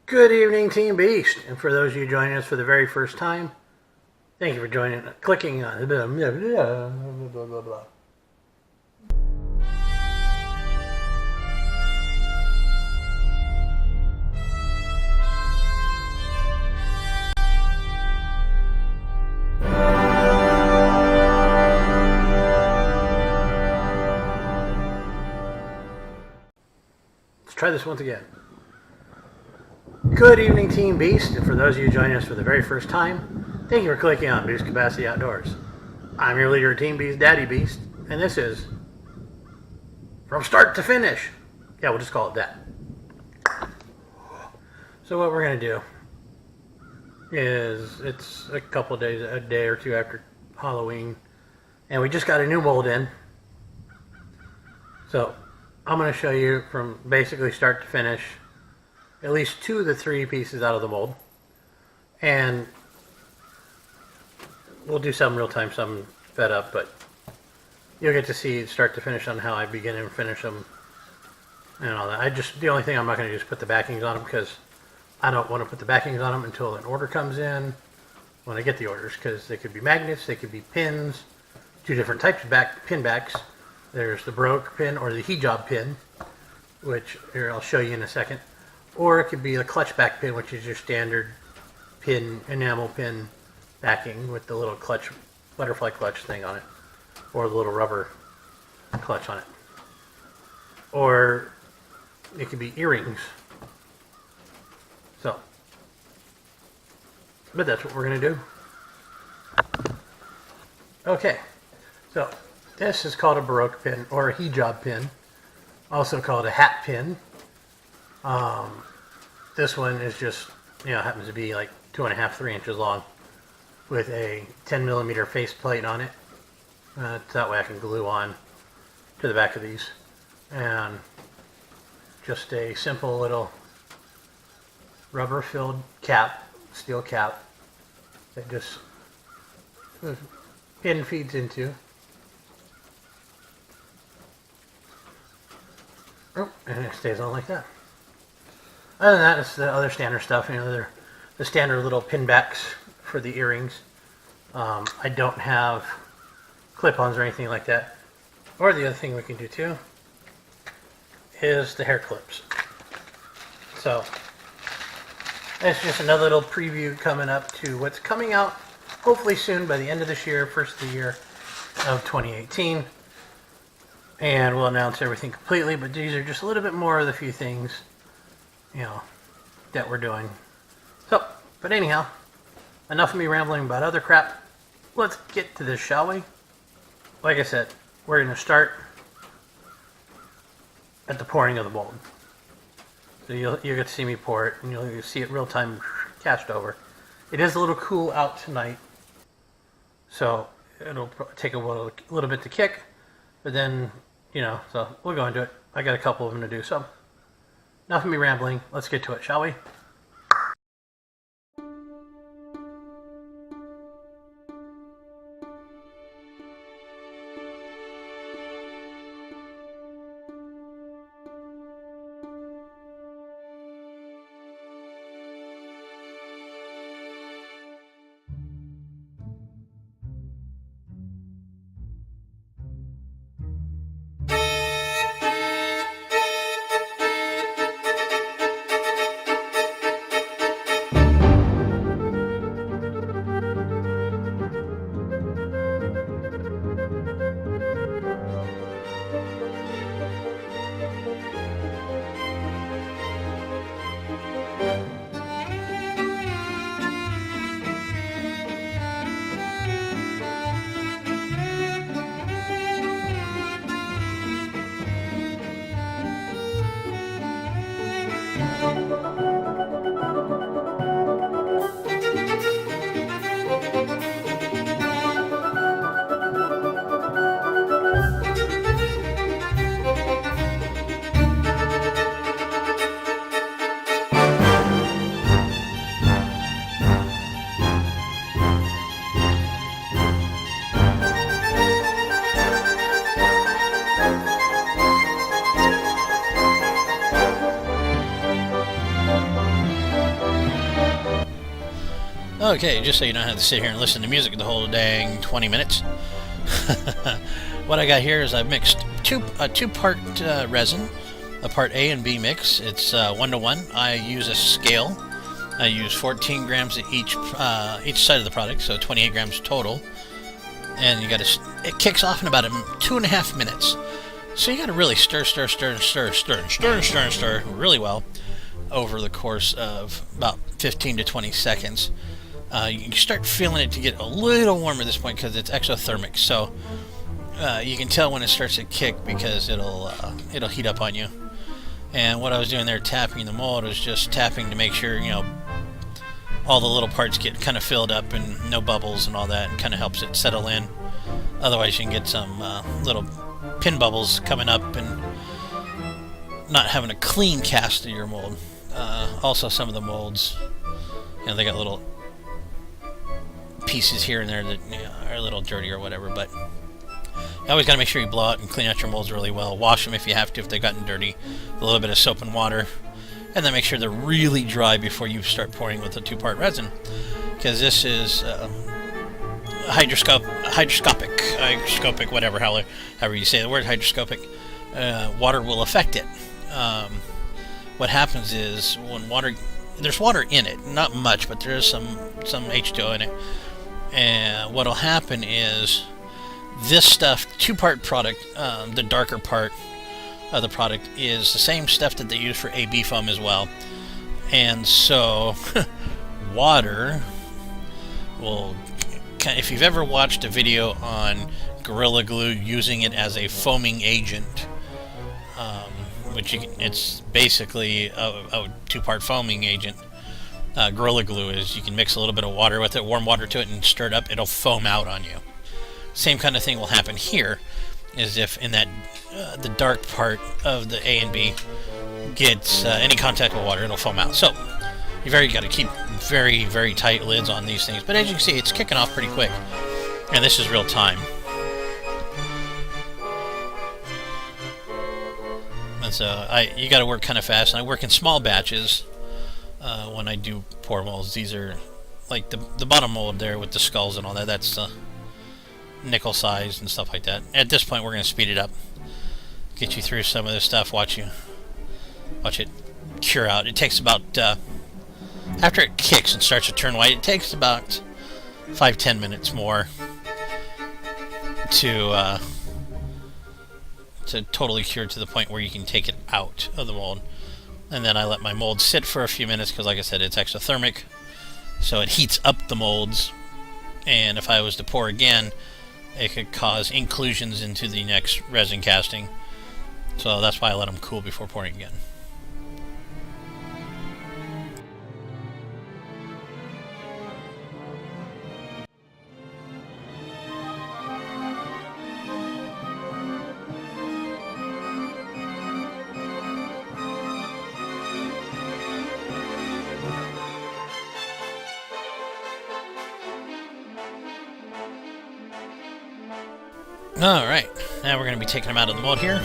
Good evening, Team Beast. And for those of you joining us for the very first time, thank you for clicking on blah, blah, blah, blah, blah. Let's try this once again. Good evening, Team Beast, and for those of you joining us for the very first time, thank you for clicking on Boost Capacity Outdoors. I'm your leader of Team Beast, Daddy Beast, and this is From Start to Finish. Yeah, we'll just call it that. So what we're going to do is, it's a couple days, a day or two after Halloween, and we just got a new mold in. So I'm going to show you from basically start to finish at least 2 of the 3 pieces out of the mold, and we'll do some real time, some fed up, but you'll get to see start to finish on how I begin and finish them and all that. The only thing I'm not going to do is put the backings on them, because I don't want to put the backings on them until an order comes in, when I get the orders, because they could be magnets, they could be pins, 2 different types of pin backs. There's the Baroque pin or the hijab pin, which here I'll show you in a second. Or it could be a clutch back pin, which is your standard pin, enamel pin backing with the little clutch, butterfly clutch thing on it. Or the little rubber clutch on it. Or it could be earrings. So, but that's what we're going to do. Okay, so this is called a Baroque pin or a hijab pin. Also called a hat pin. This one is just, happens to be like 2.5, 3 inches long with a 10 millimeter face plate on it. That way I can glue on to the back of these. And just a simple little rubber filled cap, steel cap, that just the pin feeds into. Oh, and it stays on like that. Other than that, it's the other standard stuff. They're the standard little pin backs for the earrings. I don't have clip-ons or anything like that. Or the other thing we can do too is the hair clips. So that's just another little preview coming up to what's coming out hopefully soon by the end of this year, first of the year of 2018. And we'll announce everything completely, but these are just a little bit more of the few things that we're doing. So, but anyhow, enough of me rambling about other crap. Let's get to this, shall we? Like I said, we're going to start at the pouring of the mold. So you'll get to see me pour it, and you'll see it real time cast over. It is a little cool out tonight, so it'll take a little bit to kick, but then, so we'll go into it. I got a couple of them to do, so enough of me rambling. Let's get to it, shall we? Okay, just so you don't have to sit here and listen to music the whole dang 20 minutes. What I got here is I've mixed a two-part resin, a part A and B mix. It's 1-to-1. I use a scale. I use 14 grams of each side of the product, so 28 grams total. And you got to. It kicks off in about 2.5 minutes. So you got to really stir really well over the course of about 15 to 20 seconds. You start feeling it to get a little warm at this point because it's exothermic. So you can tell when it starts to kick because it'll heat up on you. And what I was doing there, tapping the mold, was just tapping to make sure all the little parts get kind of filled up and no bubbles and all that, and kind of helps it settle in. Otherwise, you can get some little pin bubbles coming up and not having a clean cast of your mold. Also, some of the molds, they got little pieces here and there that are a little dirty or whatever, but you always got to make sure you blow out and clean out your molds really well. Wash them if you have to, if they've gotten dirty. A little bit of soap and water. And then make sure they're really dry before you start pouring with the two-part resin. Because this is hydroscopic, whatever, however you say the word hygroscopic. Water will affect it. What happens is when there's water in it, not much, but there is some H2O in it. And what'll happen is this stuff, two-part product, the darker part of the product is the same stuff that they use for AB foam as well. And so water will, if you've ever watched a video on Gorilla Glue using it as a foaming agent, it's basically a two-part foaming agent. Gorilla Glue is, you can mix a little bit of water with it, warm water to it, and stir it up, it'll foam out on you. Same kind of thing will happen here, is if in that the dark part of the A and B gets any contact with water, it'll foam out. So you've got to keep very, very tight lids on these things. But as you can see, it's kicking off pretty quick, and this is real time. And so you got to work kind of fast, and I work in small batches when I do pour molds. These are like the bottom mold there with the skulls and all that. That's nickel size and stuff like that. At this point, we're going to speed it up, get you through some of this stuff. Watch it cure out. It takes about after it kicks and starts to turn white, it takes about 5-10 minutes more to totally cure to the point where you can take it out of the mold. And then I let my mold sit for a few minutes because, like I said, it's exothermic, so it heats up the molds. And if I was to pour again, it could cause inclusions into the next resin casting. So that's why I let them cool before pouring again. Alright, now we're going to be taking them out of the mold here.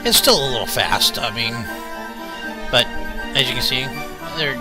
It's still a little fast, but as you can see, they're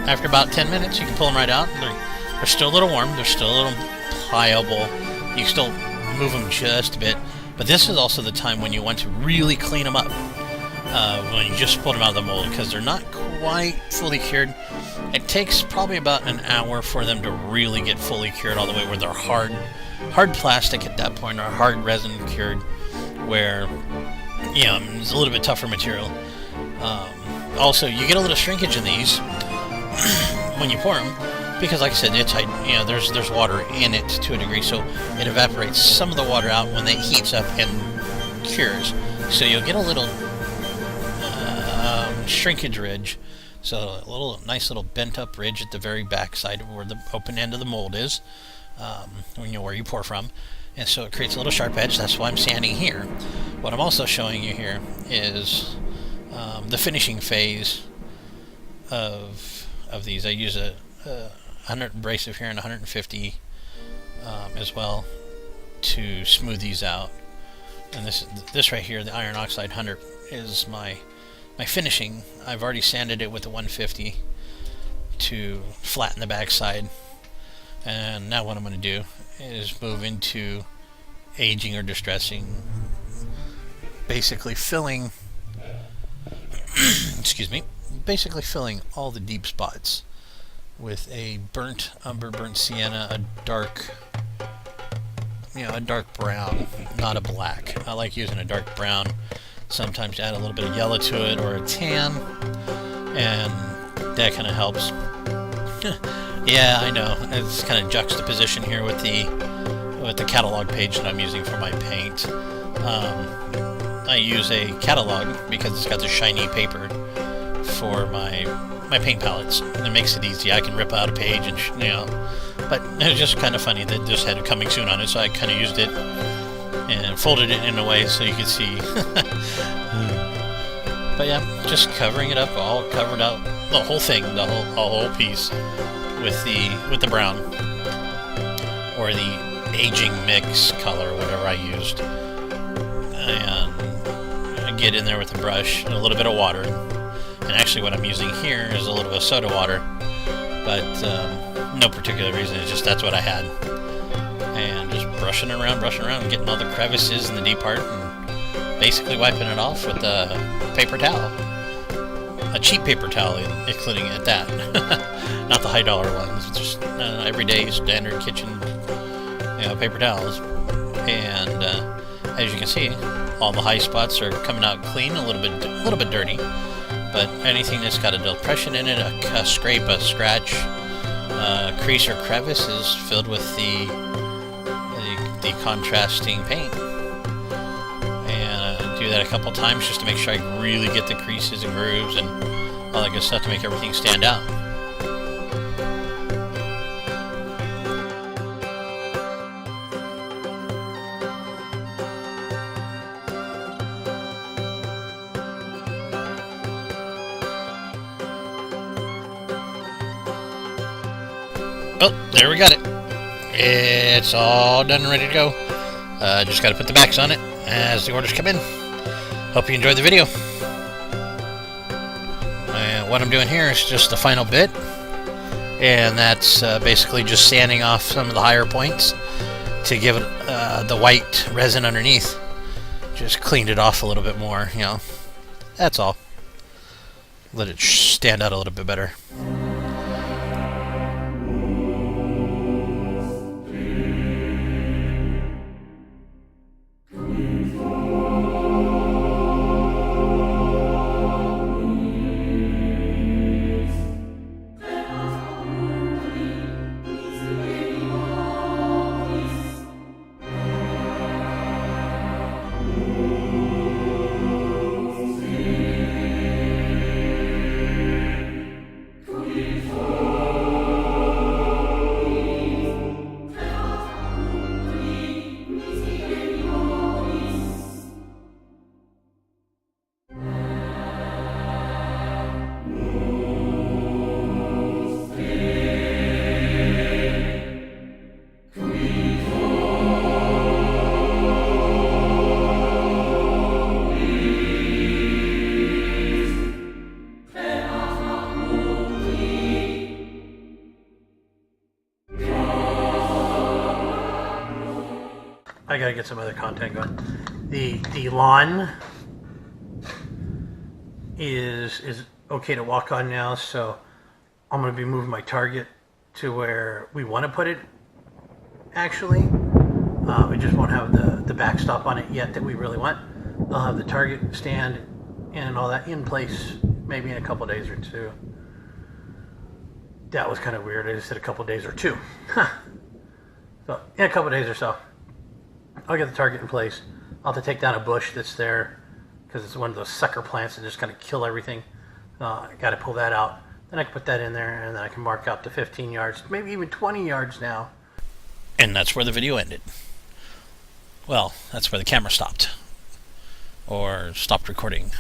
after about 10 minutes, you can pull them right out. They're still a little warm, they're still a little pliable. You can still move them just a bit, but this is also the time when you want to really clean them up when you just pull them out of the mold, because they're not quite fully cured. It takes probably about an hour for them to really get fully cured all the way where they're hard plastic at that point, or hard resin cured, where it's a little bit tougher material. Also, you get a little shrinkage in these when you pour them, because, like I said, it's there's water in it to a degree, so it evaporates some of the water out when it heats up and cures. So you'll get a little shrinkage ridge. So a nice little bent up ridge at the very back side of where the open end of the mold is. Where you pour from, and so it creates a little sharp edge. That's why I'm sanding here. What I'm also showing you here is the finishing phase of these. I use a 100 abrasive here and 150 as well to smooth these out. And this right here, the iron oxide 100, is my finishing. I've already sanded it with the 150 to flatten the backside. And now what I'm going to do is move into aging or distressing, basically filling excuse me, basically filling all the deep spots with a burnt umber, burnt sienna, a dark brown, not a black. I like using a dark brown. Sometimes add a little bit of yellow to it or a tan, and that kind of helps. Yeah, I know. It's kind of juxtaposition here with the catalog page that I'm using for my paint. I use a catalog because it's got the shiny paper for my paint palettes, and it makes it easy. I can rip out a page and but it was just kind of funny that this had coming soon on it, so I kind of used it and folded it in a way so you could see. But yeah, just covering it up, all covered out, the whole thing, the whole piece with the brown or the aging mix color, whatever I used, and I get in there with a brush and a little bit of water. And actually, what I'm using here is a little bit of soda water, but no particular reason. It's just that's what I had, and just brushing around, getting all the crevices in the deep part, and basically wiping it off with a paper towel, a cheap paper towel, including at that, not the high-dollar ones. It's just everyday standard kitchen, paper towels. And as you can see, all the high spots are coming out clean, a little bit dirty. But anything that's got a depression in it, a scrape, a scratch, crease or crevice is filled with the contrasting paint. And I do that a couple times just to make sure I really get the creases and grooves and all that good stuff to make everything stand out. Oh, there we got it. It's all done and ready to go. Just got to put the backs on it as the orders come in. Hope you enjoyed the video. What I'm doing here is just the final bit, and that's basically just sanding off some of the higher points to give it the white resin underneath. Just cleaned it off a little bit more, That's all. Let it stand out a little bit better. I gotta get some other content going. The lawn is okay to walk on now, so I'm gonna be moving my target to where we want to put it. Actually, we just won't have the backstop on it yet that we really want. I'll have the target stand and all that in place maybe in a couple days or two. That was kind of weird. I just said a couple days or two. So in a couple days or so, I'll get the target in place. I'll have to take down a bush that's there because it's one of those sucker plants that just kind of kill everything. I got to pull that out. Then I can put that in there, and then I can mark out to 15 yards, maybe even 20 yards now. And that's where the video ended. Well, that's where the camera stopped. Or stopped recording.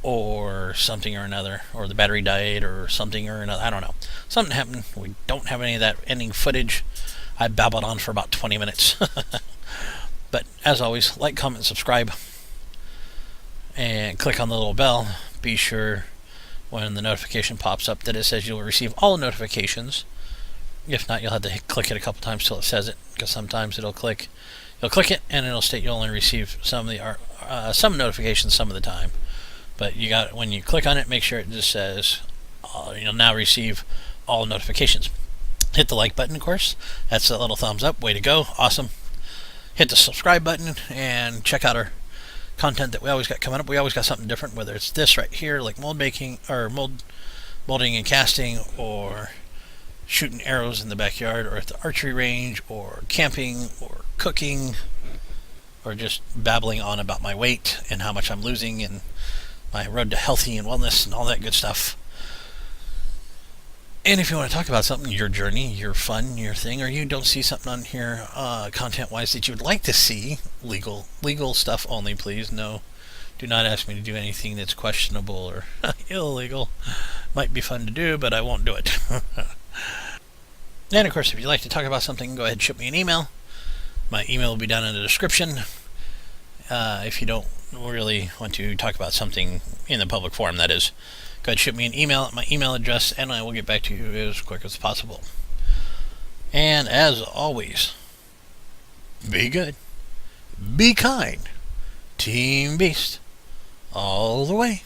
Or something or another. Or the battery died or something or another. I don't know. Something happened. We don't have any of that ending footage. I babbled on for about 20 minutes. But as always, like, comment, subscribe. And click on the little bell. Be sure when the notification pops up that it says you'll receive all notifications If not, you'll have to click it a couple times till it says it, because sometimes it'll click. You'll click it and it'll state you'll only receive some notifications some of the time. But you got, when you click on it, make sure it just says you'll now receive all notifications. Hit the like button, of course. That's a little thumbs up. Way to go. Awesome. Hit the subscribe button and check out our content that we always got coming up. We always got something different, whether it's this right here, like mold making, or molding and casting, or shooting arrows in the backyard, or at the archery range, or camping, or cooking, or just babbling on about my weight and how much I'm losing and my road to healthy and wellness and all that good stuff. And if you want to talk about something, your journey, your fun, your thing, or you don't see something on here content-wise that you would like to see, legal stuff only, please. No, do not ask me to do anything that's questionable or illegal. Might be fun to do, but I won't do it. And of course, if you'd like to talk about something, go ahead and shoot me an email. My email will be down in the description. If you don't really want to talk about something in the public forum, that is, go ahead and shoot me an email at my email address, and I will get back to you as quick as possible. And as always, be good, be kind, Team Beast, all the way.